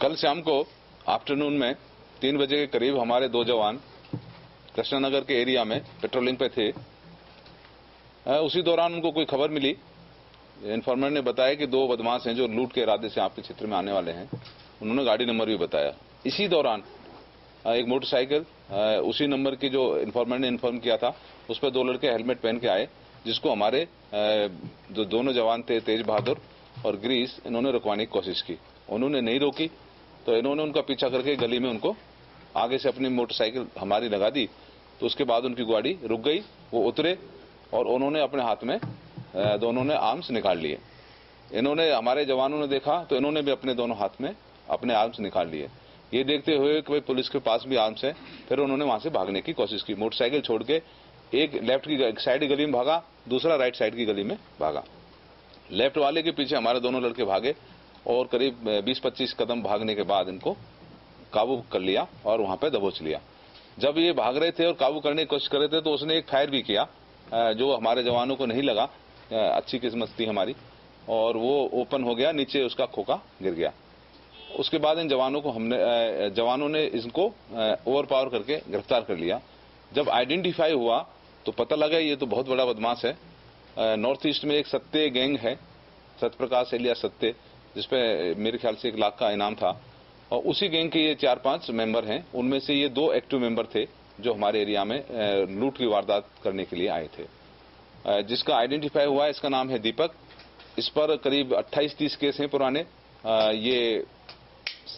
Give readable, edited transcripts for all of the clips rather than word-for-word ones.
कल शाम को आफ्टरनून में 3 बजे के करीब हमारे 2 जवान कृष्णानगर के एरिया में पेट्रोलिंग पे थे। उसी दौरान उनको कोई खबर मिली। इन्फॉर्मर ने बताया कि 2 बदमाश हैं जो लूट के इरादे से आपके क्षेत्र में आने वाले हैं। उन्होंने गाड़ी नंबर भी बताया। इसी दौरान एक मोटरसाइकिल उसी नंबर की जो इन्फॉर्मर ने इन्फॉर्म किया था उस पर 2 लड़के हेलमेट पहन के आए, जिसको हमारे जो दोनों जवान थे तेज बहादुर और ग्रीस, इन्होंने रुकवाने की कोशिश की। उन्होंने नहीं रोकी तो इन्होंने उनका पीछा करके गली में उनको आगे से अपनी मोटरसाइकिल हमारी लगा दी। तो उसके बाद उनकी गाड़ी रुक गई। वो उतरे और उन्होंने अपने हाथ में दोनों ने आर्म्स निकाल लिए। इन्होंने, हमारे जवानों ने देखा तो इन्होंने भी अपने दोनों हाथ में अपने आर्म्स निकाल लिए। ये देखते हुए कि भाई पुलिस के पास भी आर्म्स है, फिर उन्होंने वहां से भागने की कोशिश की। मोटरसाइकिल छोड़ के एक लेफ्ट की साइड की गली में भागा, दूसरा राइट साइड की गली में भागा। लेफ्ट वाले के पीछे हमारे दोनों लड़के भागे और करीब 20-25 कदम भागने के बाद इनको काबू कर लिया और वहां पे दबोच लिया। जब ये भाग रहे थे और काबू करने की कोशिश कर रहे थे तो उसने एक फायर भी किया, जो हमारे जवानों को नहीं लगा। अच्छी किस्मत थी हमारी, और वो ओपन हो गया, नीचे उसका खोखा गिर गया। उसके बाद इन जवानों ने इसको ओवरपावर करके गिरफ्तार कर लिया। जब आइडेंटिफाई हुआ तो पता लगा ये तो बहुत बड़ा बदमाश है। नॉर्थ ईस्ट में एक सत्ते गैंग है, सत्यप्रकाश एलिया सत्ते, जिसपे मेरे ख्याल से 1 लाख का इनाम था, और उसी गैंग के ये 4-5 मेंबर हैं। उनमें से ये 2 एक्टिव मेंबर थे जो हमारे एरिया में लूट की वारदात करने के लिए आए थे। जिसका आइडेंटिफाई हुआ है, इसका नाम है दीपक। इस पर करीब 28-30 केस हैं पुराने। ये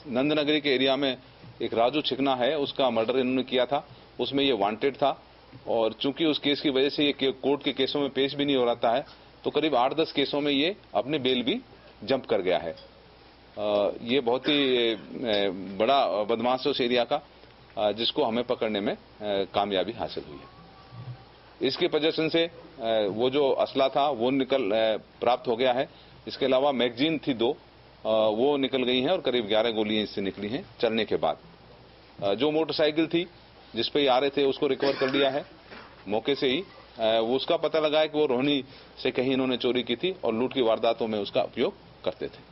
नंदनगरी के एरिया में एक राजू छिकना है, उसका मर्डर इन्होंने किया था, उसमें ये वांटेड था। और चूंकि उस केस की वजह से ये कोर्ट के केसों में पेश भी नहीं हो रहा है, तो करीब 8-10 केसों में ये अपने बेल भी जंप कर गया है। ये बहुत ही बड़ा बदमाश है उस एरिया का, जिसको हमें पकड़ने में कामयाबी हासिल हुई है। इसके पोजीशन से वो जो असला था वो प्राप्त हो गया है। इसके अलावा मैगजीन थी 2, वो निकल गई हैं और करीब 11 गोलियां इससे निकली हैं चलने के बाद। जो मोटरसाइकिल थी जिस पे आ रहे थे उसको रिकवर कर लिया है मौके से ही। वो उसका पता लगा है कि वो रोहिणी से कहीं इन्होंने चोरी की थी और लूट की वारदातों में उसका उपयोग करते थे।